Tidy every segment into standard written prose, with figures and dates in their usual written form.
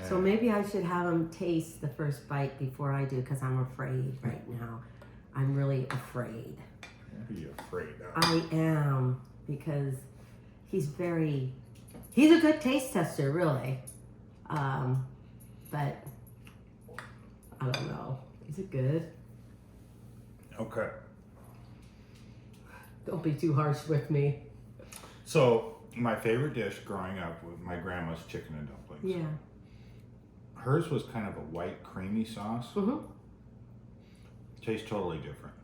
So maybe I should have him taste the first bite before I do, because I'm afraid right now. I'm really afraid. What are you afraid of? I am, because he's a good taste tester, really. But I don't know. Is it good? Okay. Don't be too harsh with me. So, my favorite dish growing up was my grandma's chicken and dumplings. Yeah. Hers was kind of a white, creamy sauce. Mm-hmm. Tastes totally different.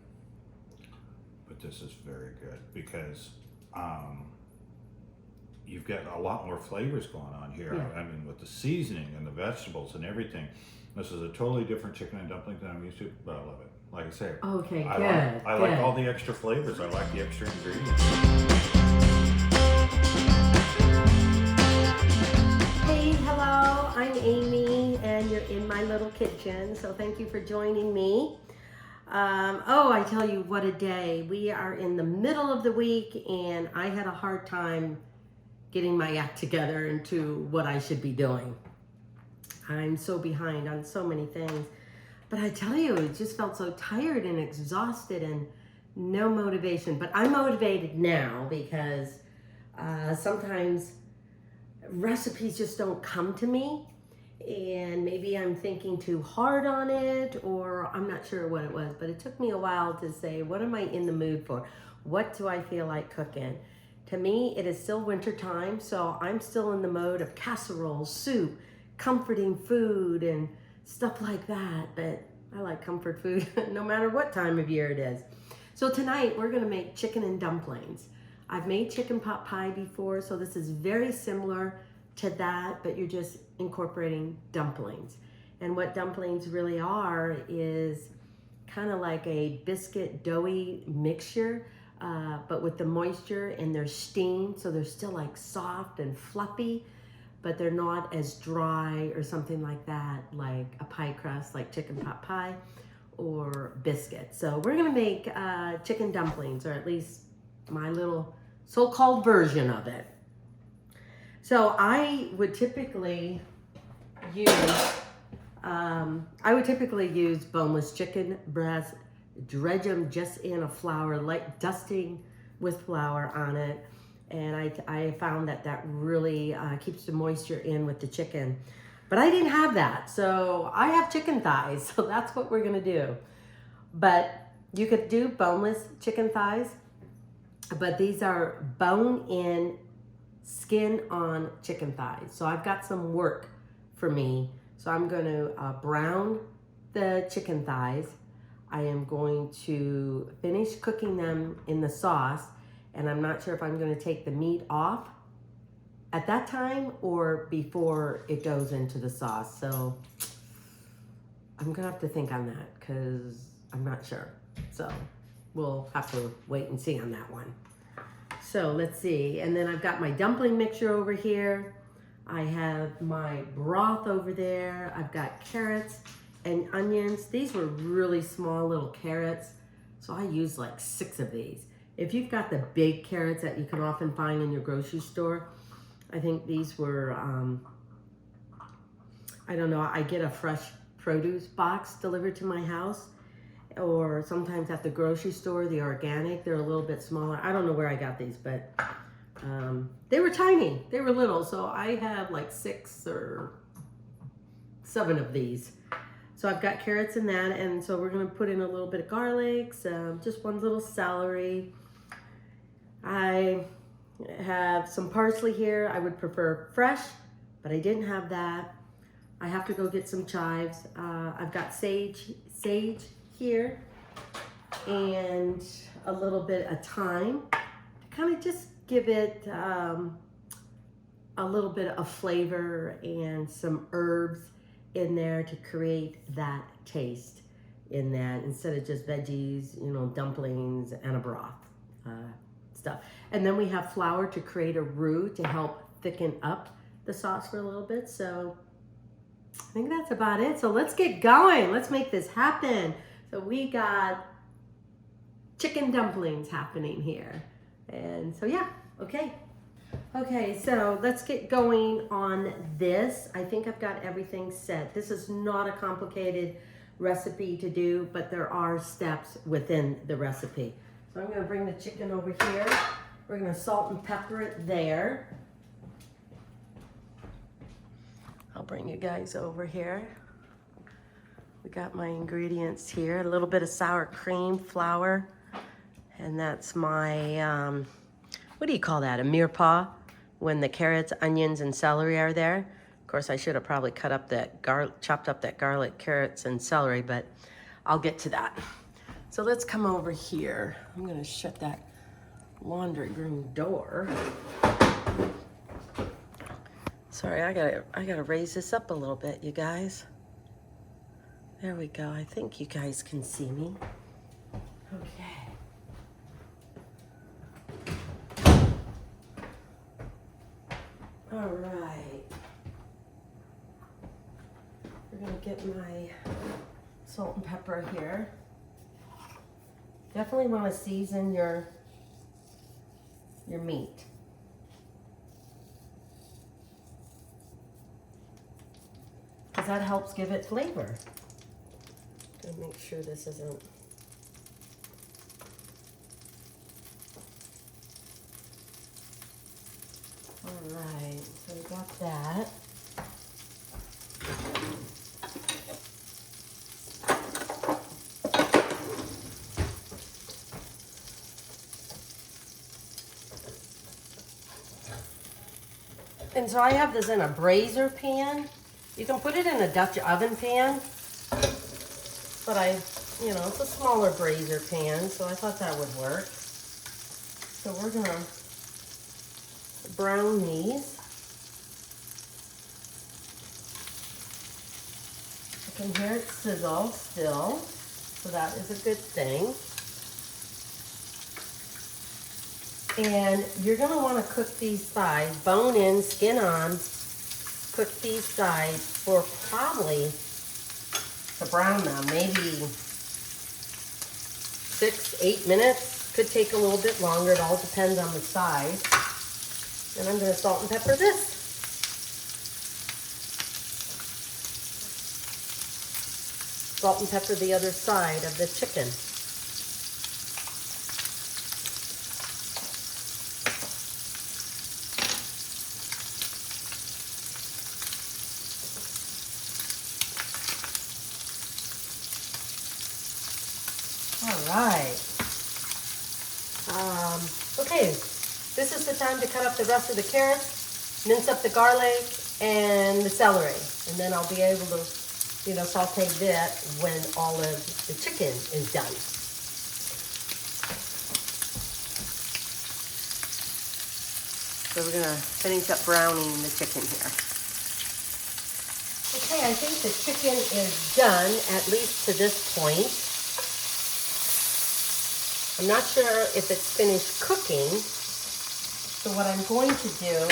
But this is very good because you've got a lot more flavors going on here. Yeah. I mean, with the seasoning and the vegetables and everything. This is a totally different chicken and dumpling than I'm used to, but I love it. Like I say, Okay, I like all the extra flavors. I like the extra ingredients. Hey, hello, I'm Amy, and you're in my little kitchen, so thank you for joining me. I tell you, what a day. We are in the middle of the week, and I had a hard time getting my act together into what I should be doing. I'm so behind on so many things. But I tell you, it just felt so tired and exhausted and no motivation. But I'm motivated now because sometimes recipes just don't come to me. And maybe I'm thinking too hard on it, or I'm not sure what it was. But it took me a while to say, what am I in the mood for? What do I feel like cooking? To me, it is still winter time, so I'm still in the mode of casserole, soup, comforting food, and stuff like that. But I like comfort food no matter what time of year it is. So tonight we're gonna make chicken and dumplings. I've made chicken pot pie before, so this is very similar to that, but you're just incorporating dumplings. And what dumplings really are is kind of like a biscuit doughy mixture, but with the moisture, and they're steamed, so they're still like soft and fluffy, but they're not as dry or something like that, like a pie crust, like chicken pot pie or biscuit. So we're gonna make chicken dumplings, or at least my little so-called version of it. So I would typically use boneless chicken breasts, dredge them just in a flour, like dusting with flour on it. And I found that really keeps the moisture in with the chicken. But I didn't have that, so I have chicken thighs, so that's what we're gonna do. But you could do boneless chicken thighs, but these are bone-in, skin-on chicken thighs. So I've got some work for me. So I'm gonna brown the chicken thighs. I am going to finish cooking them in the sauce, and I'm not sure if I'm going to take the meat off at that time or before it goes into the sauce. So I'm going to have to think on that because I'm not sure. So we'll have to wait and see on that one. So let's see. And then I've got my dumpling mixture over here. I have my broth over there. I've got carrots and onions. These were really small little carrots, so I used like 6 of these. If you've got the big carrots that you can often find in your grocery store, I think these were, I don't know, I get a fresh produce box delivered to my house, or sometimes at the grocery store, the organic, they're a little bit smaller. I don't know where I got these, but they were tiny, they were little, so I have like 6 or 7 of these. So I've got carrots in that, and so we're gonna put in a little bit of garlic, just one little celery. I have some parsley here. I would prefer fresh, but I didn't have that. I have to go get some chives. I've got sage here, and a little bit of thyme to kind of just give it a little bit of flavor, and some herbs in there to create that taste in that, instead of just veggies, you know, dumplings and a broth stuff. And then we have flour to create a roux to help thicken up the sauce for a little bit. So I think that's about it. So let's get going. Let's make this happen. So we got chicken dumplings happening here. And so yeah, okay. Okay, so let's get going on this. I think I've got everything set. This is not a complicated recipe to do, but there are steps within the recipe. So I'm gonna bring the chicken over here. We're gonna salt and pepper it there. I'll bring you guys over here. We got my ingredients here. A little bit of sour cream, flour, and that's my, what do you call that, a mirepoix? When the carrots, onions, and celery are there. Of course, I should have probably chopped up that garlic, carrots, and celery, but I'll get to that. So let's come over here. I'm gonna shut that laundry room door. Sorry, I gotta raise this up a little bit, you guys. There we go. I think you guys can see me. Okay. All right. We're gonna get my salt and pepper here. Definitely want to season your meat. Because that helps give it flavor. Gonna make sure this isn't. All right, so we got that. And so I have this in a brazier pan. You can put it in a Dutch oven pan, but it's a smaller brazier pan, so I thought that would work. So we're gonna brown these. I can hear it sizzle still, so that is a good thing. And you're gonna wanna cook these thighs, bone in, skin on, cook these thighs for probably, to brown them, maybe 6-8 minutes. Could take a little bit longer, it all depends on the size. And I'm gonna salt and pepper this. Salt and pepper the other side of the chicken. All right. Okay, this is the time to cut up the rest of the carrots, mince up the garlic and the celery, and then I'll be able to, saute that when all of the chicken is done. So we're gonna finish up browning the chicken here. Okay, I think the chicken is done, at least to this point. I'm not sure if it's finished cooking, so what I'm going to do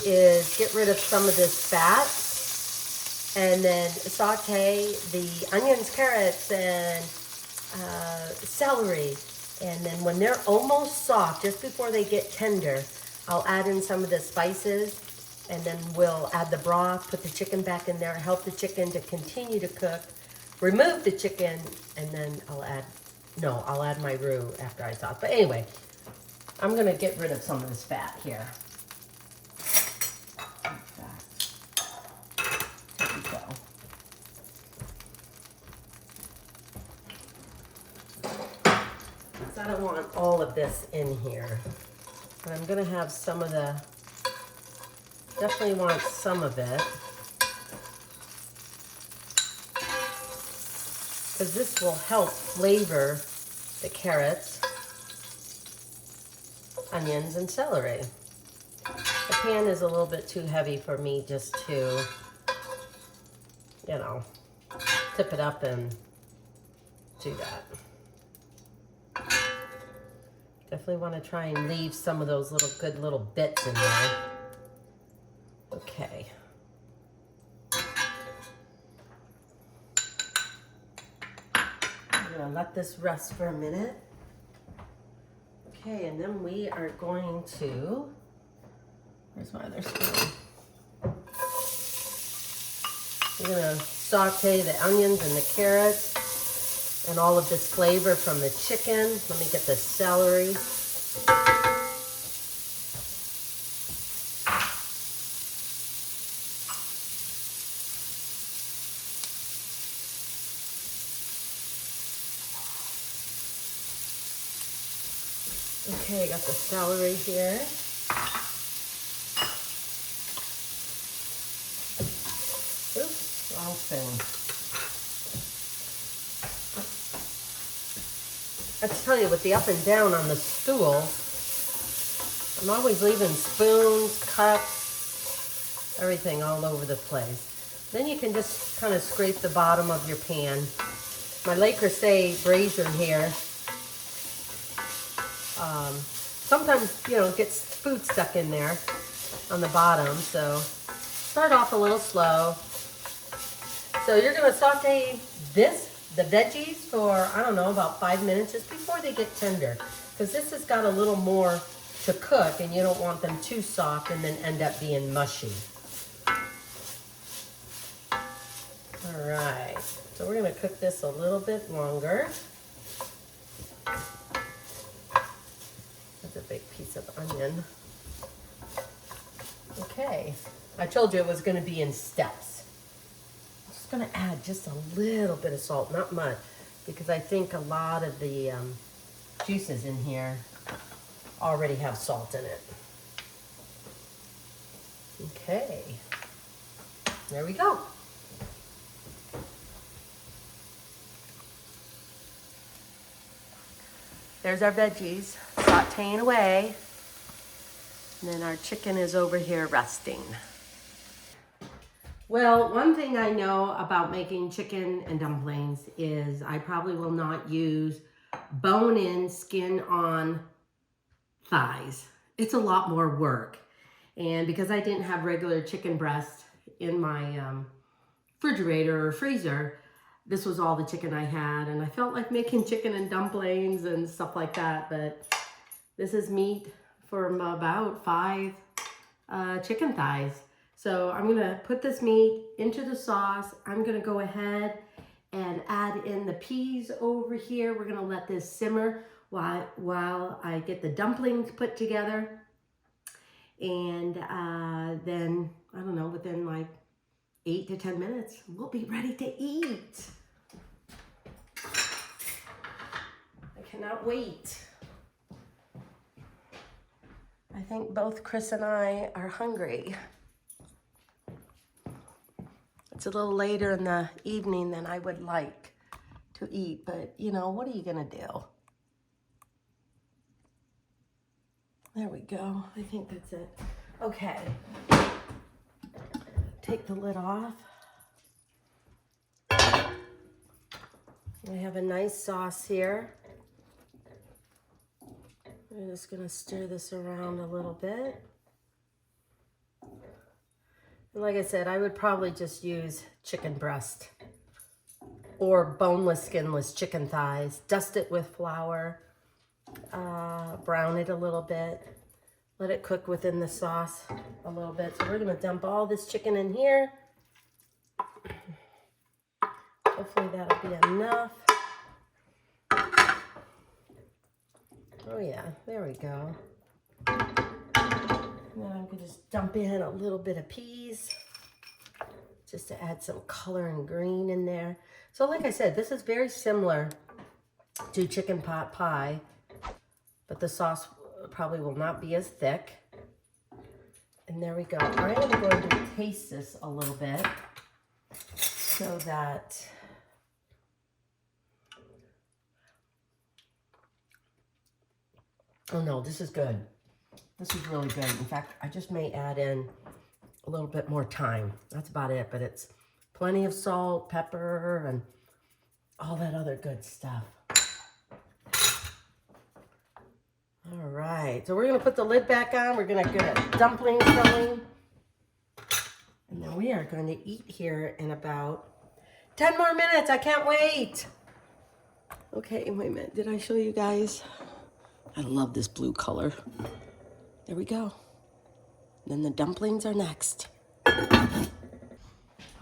is get rid of some of this fat and then saute the onions, carrots, and celery. And then when they're almost soft, just before they get tender, I'll add in some of the spices, and then we'll add the broth, put the chicken back in there, help the chicken to continue to cook, remove the chicken, and then I'll add my roux after I saute. But anyway, I'm gonna get rid of some of this fat here. There we go. So I don't want all of this in here, but I'm gonna have some of the, definitely want some of it, because this will help flavor the carrots, onions, and celery. The pan is a little bit too heavy for me just to, tip it up and do that. Definitely want to try and leave some of those good little bits in there. Okay. I'm gonna let this rest for a minute. Okay, and then we are going to Where's my other spoon? We're gonna saute the onions and the carrots and all of this flavor from the chicken. Let me get the celery. Okay, got the celery here. Oops, wrong spoon. I have to tell you, with the up and down on the stool, I'm always leaving spoons, cups, everything all over the place. Then you can just kind of scrape the bottom of your pan. My Le Creuset brazier here, sometimes, you know, gets food stuck in there on the bottom, so start off a little slow. So you're gonna saute the veggies for, I don't know, about 5 minutes just before they get tender, because this has got a little more to cook and you don't want them too soft and then end up being mushy. All right, so we're gonna cook this a little bit longer. That's a big piece of onion. Okay, I told you it was gonna be in steps. I'm just gonna add just a little bit of salt, not much, because I think a lot of the juices in here already have salt in it. Okay, there we go. There's our veggies sauteing away. And then our chicken is over here resting. Well, one thing I know about making chicken and dumplings is I probably will not use bone-in, skin-on thighs. It's a lot more work. And because I didn't have regular chicken breast in my refrigerator or freezer, this was all the chicken I had, and I felt like making chicken and dumplings and stuff like that, but this is meat from about 5 chicken thighs. So I'm gonna put this meat into the sauce. I'm gonna go ahead and add in the peas over here. We're gonna let this simmer while I get the dumplings put together. And then, I don't know, within like 8 to 10 minutes, we'll be ready to eat. I cannot wait. I think both Chris and I are hungry. It's a little later in the evening than I would like to eat, but you know, what are you gonna do? There we go. I think that's it. Okay. Take the lid off. We have a nice sauce here. We're just gonna stir this around a little bit. And like I said, I would probably just use chicken breast or boneless, skinless chicken thighs. Dust it with flour, brown it a little bit, let it cook within the sauce a little bit. So we're gonna dump all this chicken in here. Hopefully that'll be enough. Oh yeah, there we go. And then I'm gonna just dump in a little bit of peas just to add some color and green in there. So like I said, this is very similar to chicken pot pie, but the sauce probably will not be as thick. And there we go. I am going to taste this a little bit so that oh no, this is good. This is really good. In fact, I just may add in a little bit more thyme. That's about it, but it's plenty of salt, pepper, and all that other good stuff. All right, so we're gonna put the lid back on. We're gonna get a dumpling filling. And then we are going to eat here in about 10 more minutes. I can't wait. Okay, wait a minute. Did I show you guys? I love this blue color. There we go. Then the dumplings are next.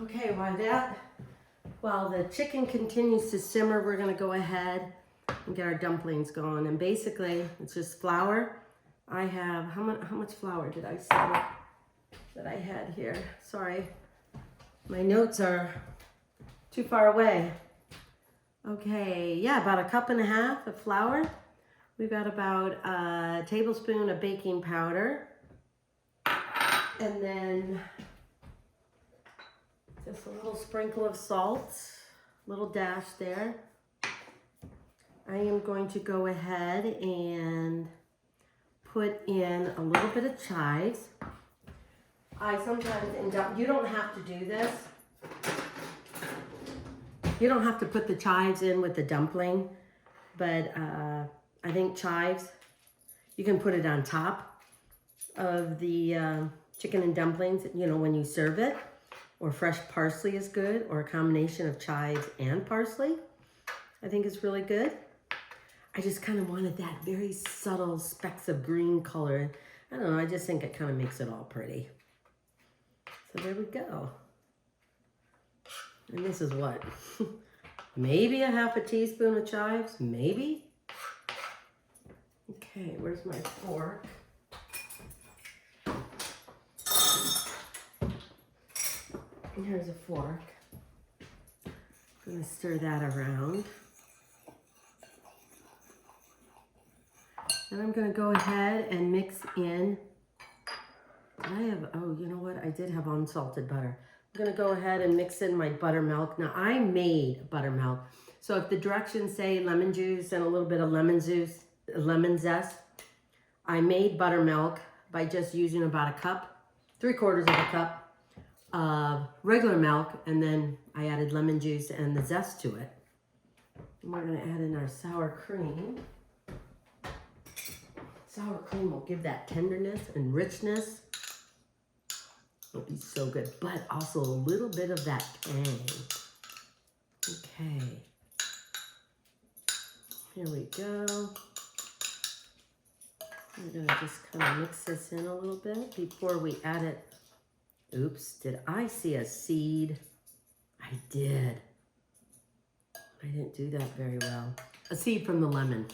Okay, while the chicken continues to simmer, we're gonna go ahead and get our dumplings going. And basically, it's just flour. I have, how much flour did I say that I had here? Sorry, my notes are too far away. Okay, yeah, about 1.5 cups of flour. We've got about a tablespoon of baking powder. And then just a little sprinkle of salt, little dash there. I am going to go ahead and put in a little bit of chives. I sometimes end up, you don't have to do this. You don't have to put the chives in with the dumpling, but I think chives, you can put it on top of the chicken and dumplings, you know, when you serve it. Or fresh parsley is good, or a combination of chives and parsley, I think is really good. I just kind of wanted that very subtle specks of green color. I don't know, I just think it kind of makes it all pretty. So there we go. And this is what? Maybe 1/2 teaspoon of chives, maybe? Okay, where's my fork? Here's a fork. I'm gonna stir that around. Then I'm gonna go ahead and mix in, oh, you know what? I did have unsalted butter. I'm gonna go ahead and mix in my buttermilk. Now I made buttermilk. So if the directions say lemon juice and a little bit of lemon zest, I made buttermilk by just using about 1 cup, 3/4 of a cup of regular milk, and then I added lemon juice and the zest to it. And we're gonna add in our sour cream. Sour cream will give that tenderness and richness. It'll be so good, but also a little bit of that tang. Okay. Here we go. We're gonna just kind of mix this in a little bit before we add it. Oops, did I see a seed? I did. I didn't do that very well. A seed from the lemon.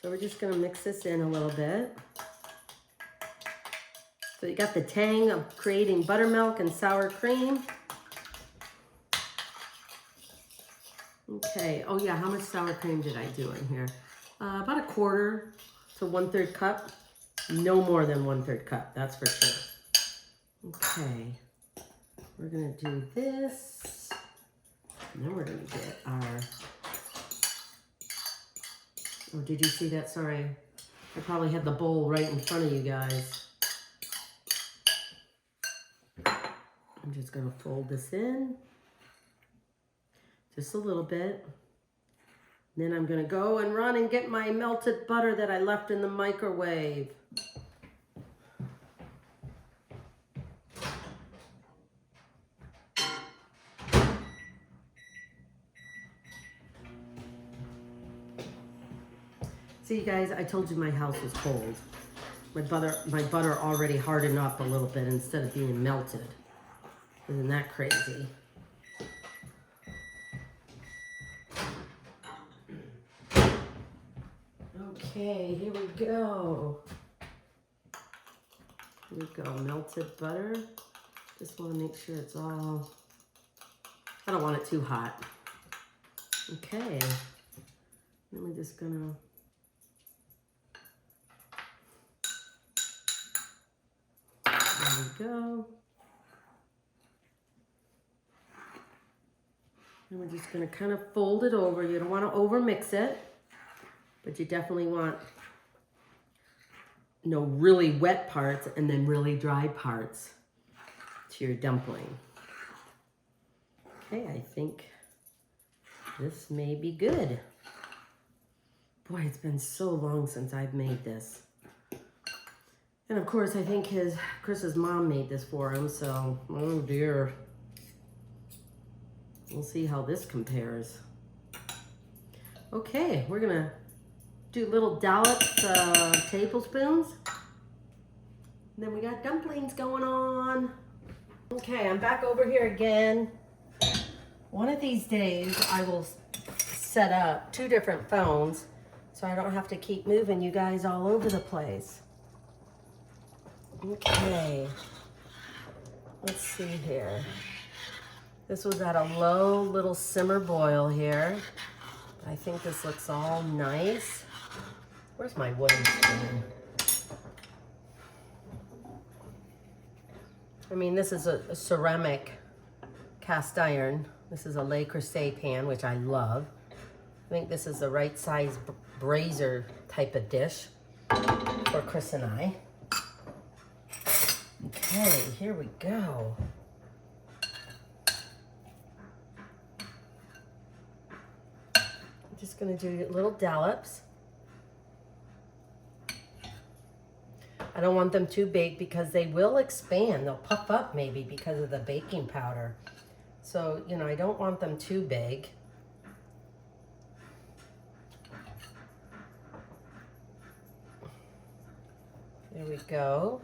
So we're just gonna mix this in a little bit. So you got the tang of creating buttermilk and sour cream. Okay, oh yeah, how much sour cream did I do in here? About 1/4 to 1/3 cup. No more than 1/3 cup, that's for sure. Okay, we're gonna do this, and then we're gonna get our, oh, did you see that? Sorry, I probably had the bowl right in front of you guys. I'm just gonna fold this in, just a little bit. Then I'm gonna go and run and get my melted butter that I left in the microwave. See, you guys, I told you my house was cold. My butter already hardened up a little bit instead of being melted. Isn't that crazy? Okay, here we go. Here we go, melted butter. Just want to make sure it's all, I don't want it too hot. Okay, then we're just gonna, there we go. And we're just gonna kind of fold it over. You don't want to over mix it, but you definitely want, you know, really wet parts and then really dry parts to your dumpling. Okay, I think this may be good. Boy, it's been so long since I've made this. And of course, I think Chris's mom made this for him, so, oh dear. We'll see how this compares. Okay, we're gonna do little dollops, tablespoons. And then we got dumplings going on. Okay, I'm back over here again. One of these days I will set up 2 different phones so I don't have to keep moving you guys all over the place. Okay, let's see here. This was at a low little simmer boil here. I think this looks all nice. Where's my wooden spoon? I mean, this is a ceramic cast iron. This is a Le Creuset pan, which I love. I think this is the right size brazier type of dish for Chris and I. Okay, here we go. I'm just gonna do little dollops. I don't want them too big because they will expand. They'll puff up maybe because of the baking powder. So, you know, I don't want them too big. There we go.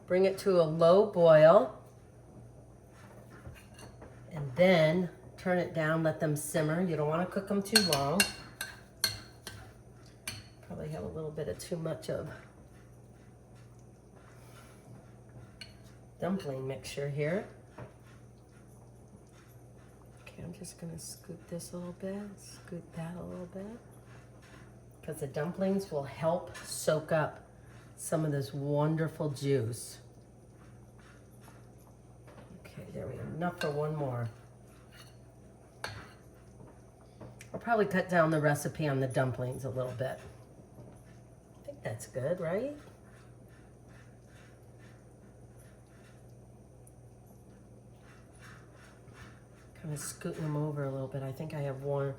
Bring it to a low boil. And then turn it down, let them simmer. You don't want to cook them too long. Probably have a little bit of too much of dumpling mixture here. Okay, I'm just gonna scoop this a little bit, scoop that a little bit, because the dumplings will help soak up some of this wonderful juice. Okay, there we go, enough for one more. I'll probably cut down the recipe on the dumplings a little bit. I think that's good, right? Kind of scooting them over a little bit. I think I have room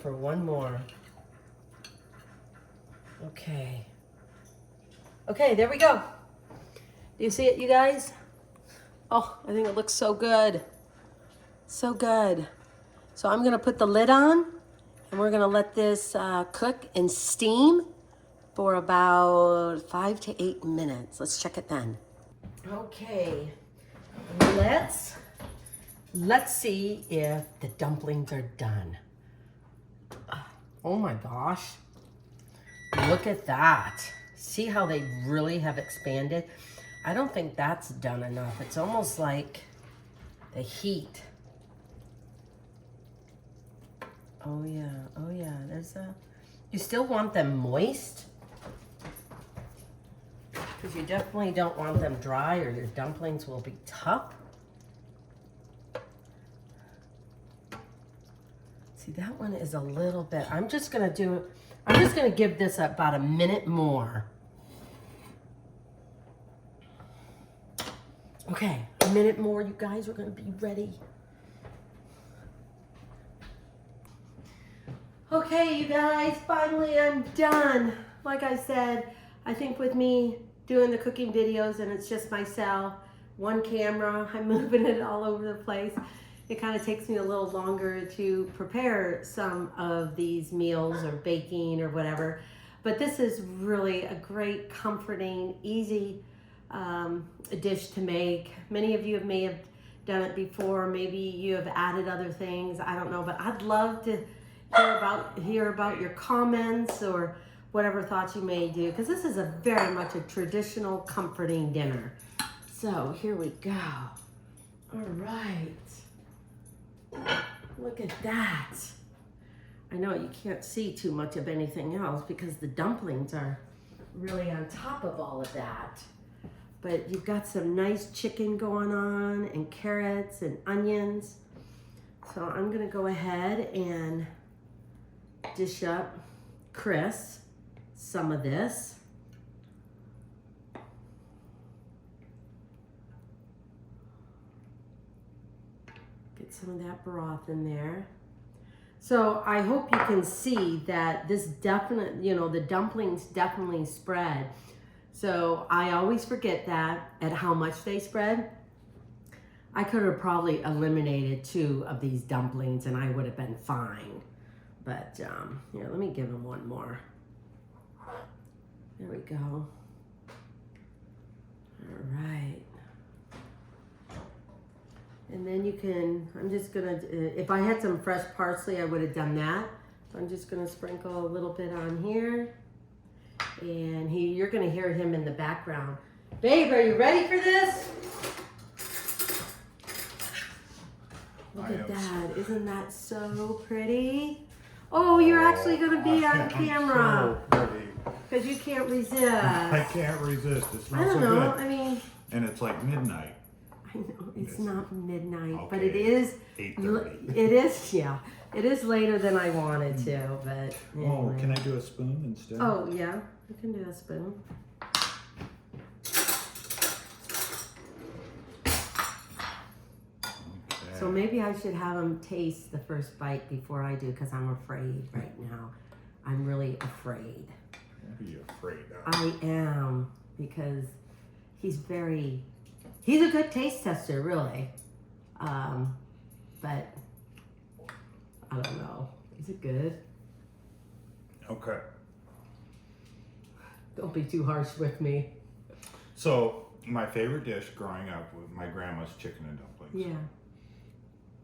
for one more. Okay. Okay, there we go. Do you see it, you guys? Oh, I think it looks so good. So good. So I'm gonna put the lid on and we're gonna let this cook and steam for about 5 to 8 minutes. Let's check it then. Okay, let's see if the dumplings are done. Oh my gosh, look at that. See how they really have expanded? I don't think that's done enough. It's almost like the heat. Oh yeah, there's you still want them moist, because you definitely don't want them dry or your dumplings will be tough. See, that one is a little bit, I'm just gonna give this about a minute more. Okay, a minute more, you guys, we're gonna be ready. Okay, you guys, finally I'm done. Like I said, I think with me doing the cooking videos and it's just myself, one camera, I'm moving it all over the place. It kind of takes me a little longer to prepare some of these meals or baking or whatever. But this is really a great, comforting, easy dish to make. Many of you may have done it before. Maybe you have added other things. I don't know, but I'd love to hear about your comments or whatever thoughts you may do, because this is very much a traditional, comforting dinner. So here we go. All right. Look at that. I know you can't see too much of anything else because the dumplings are really on top of all of that. But you've got some nice chicken going on and carrots and onions. So I'm gonna go ahead and dish up Chris some of this. Get some of that broth in there. So I hope you can see that this definitely, the dumplings definitely spread. So I always forget that at how much they spread. I could have probably eliminated 2 of these dumplings and I would have been fine. But here, let me give them one more. There we go. All right. And then you can, I'm just gonna, if I had some fresh parsley, I would have done that. So I'm just gonna sprinkle a little bit on here. And you're gonna hear him in the background. Babe, are you ready for this? Look at that, isn't that so pretty? Oh, you're actually gonna be on camera. So pretty. Because you can't resist. I can't resist. It I smells don't so know, good. I mean, And it's like midnight. I know it's not midnight, but Okay, it is. 8:30. It is, yeah. It is later than I wanted to, but anyway. Oh, can I do a spoon instead? Oh, yeah, you can do a spoon. Okay. So maybe I should have him taste the first bite before I do, because I'm afraid right now. I'm really afraid. What are you afraid of? I am, because he's a good taste tester, really. But I don't know. Is it good? Okay. Don't be too harsh with me. So, my favorite dish growing up with my grandma's chicken and dumplings. Yeah.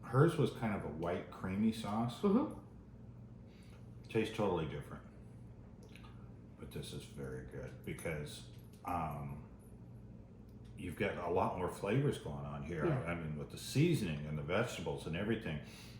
Hers was kind of a white, creamy sauce. Mm-hmm. Tastes totally different. But this is very good because you've got a lot more flavors going on here. Yeah. I mean, with the seasoning and the vegetables and everything.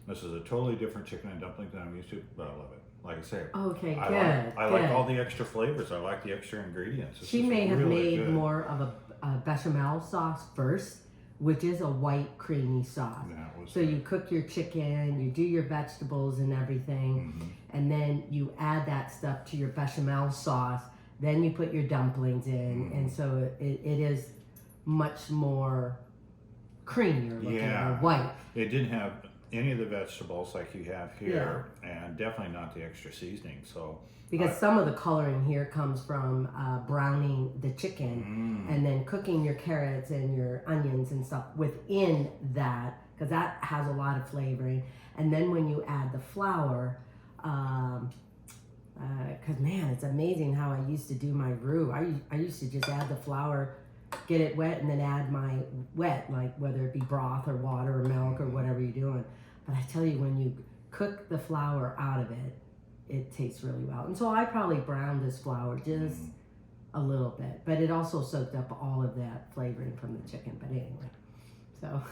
This is a totally different chicken and dumpling than I'm used to, but I love it. Like I say, Okay, I good. like all the extra flavors. I like the extra ingredients. This She is may have really made good. more of a bechamel sauce first, which is a white creamy sauce. That was So you cook your chicken, you do your vegetables and everything, Mhm. and then you add that stuff to your bechamel sauce. Then you put your dumplings in, Mhm. and so it is much more creamier looking, Yeah. or white. It didn't have any of the vegetables like you have here, and definitely not the extra seasoning. So Because some of the coloring here comes from browning the chicken and then cooking your carrots and your onions and stuff within that, because that has a lot of flavoring. And then when you add the flour, because man, it's amazing how I used to do my roux. I used to just add the flour, get it wet, and then add my wet, like whether it be broth or water or milk or whatever you're doing. But I tell you, when you cook the flour out of it, it tastes really well. And so I probably browned this flour just a little bit, but it also soaked up all of that flavoring from the chicken. But anyway, so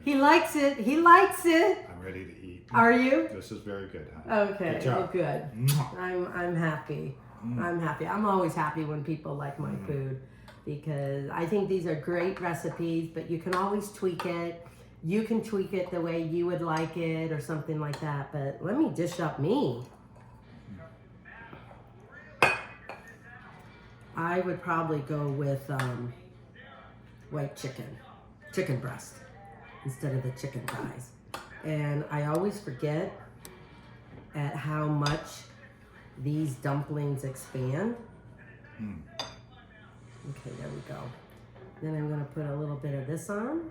he likes it. He likes it. I'm ready to eat. Are you? This is very good, honey. Okay. Good job. Well, good. Mwah. I'm happy. I'm happy. I'm always happy when people like my food, because I think these are great recipes, but you can always tweak it. You can tweak it the way you would like it or something like that. But let me dish up me. I would probably go with white chicken breast instead of the chicken thighs. And I always forget at how much these dumplings expand. Okay, there we go. Then I'm gonna put a little bit of this on.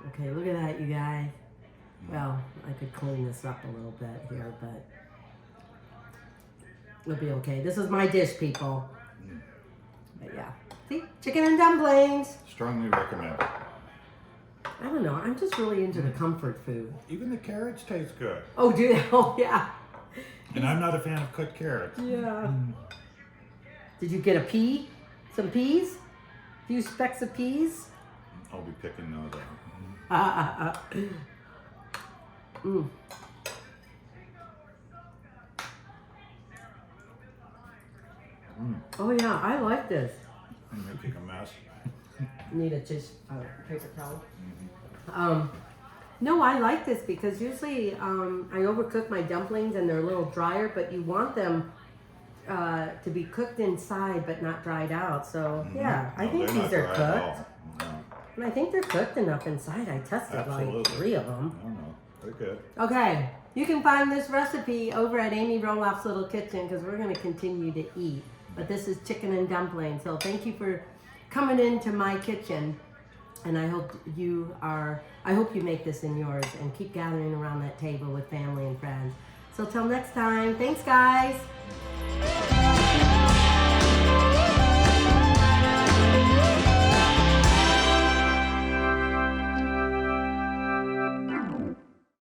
Okay, look at that, you guys. Well, I could clean this up a little bit here, but it'll be okay. This is my dish, people. But yeah, see, chicken and dumplings. Strongly recommend. I don't know, I'm just really into the comfort food. Even the carrots taste good. Oh, do they? Oh, yeah. And I'm not a fan of cooked carrots. Yeah. Did you get a pea? Some peas? A few specks of peas? I'll be picking those out. Oh yeah, I like this. I'm making a mess. Need a paper towel. No, I like this because usually I overcook my dumplings and they're a little drier, but you want them to be cooked inside but not dried out. So yeah, I think these are cooked. And I think they're cooked enough inside. I tested like 3 of them. I don't know. They're good. Okay, you can find this recipe over at Amy Roloff's Little Kitchen, because we're going to continue to eat. But this is chicken and dumplings. So thank you for coming into my kitchen. And I hope you make this in yours and keep gathering around that table with family and friends. So till next time, thanks guys.